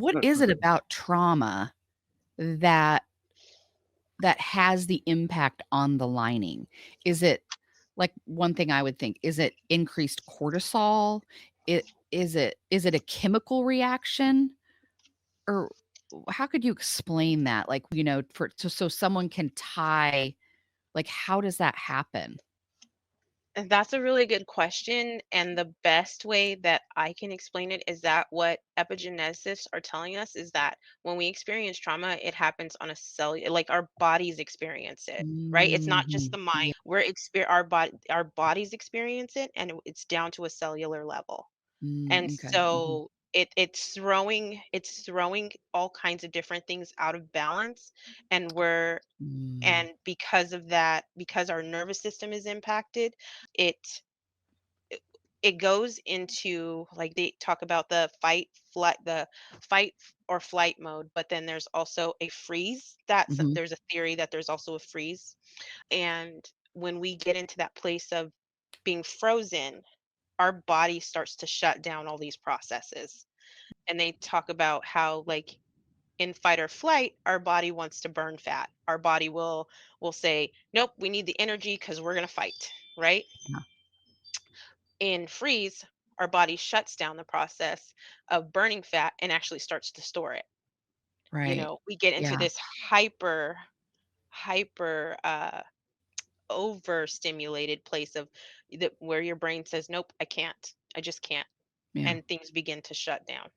what is it about trauma that has the impact on the lining? Is it like one thing I would think, is it increased cortisol? Is it a chemical reaction? Or how could you explain that? Like, for so someone can tie, like, how does that happen? And that's a really good question. And the best way that I can explain it is that what epigeneticists are telling us is that when we experience trauma, it happens on a cell, like our bodies experience it, right? It's not just Mhm. the mind. Yeah. Our bodies experience it, and it's down to a cellular level. And Okay. Mhm. so it's throwing all kinds of different things out of balance, and we're Mm. and because of that, because our nervous system is impacted, it it goes into, like, they talk about the fight or flight mode, but then there's also a freeze. Mhm. There's a theory that there's also a freeze. And when we get into that place of being frozen, our body starts to shut down all these processes. And they talk about how, like, in fight or flight, our body wants to burn fat. Our body will say, "Nope, we need the energy because we're gonna fight," right? Yeah. In freeze, our body shuts down the process of burning fat and actually starts to store it. Right. We get into Yeah. this hyper overstimulated place of that where your brain says, "Nope, I can't. I just can't." Yeah. And things begin to shut down.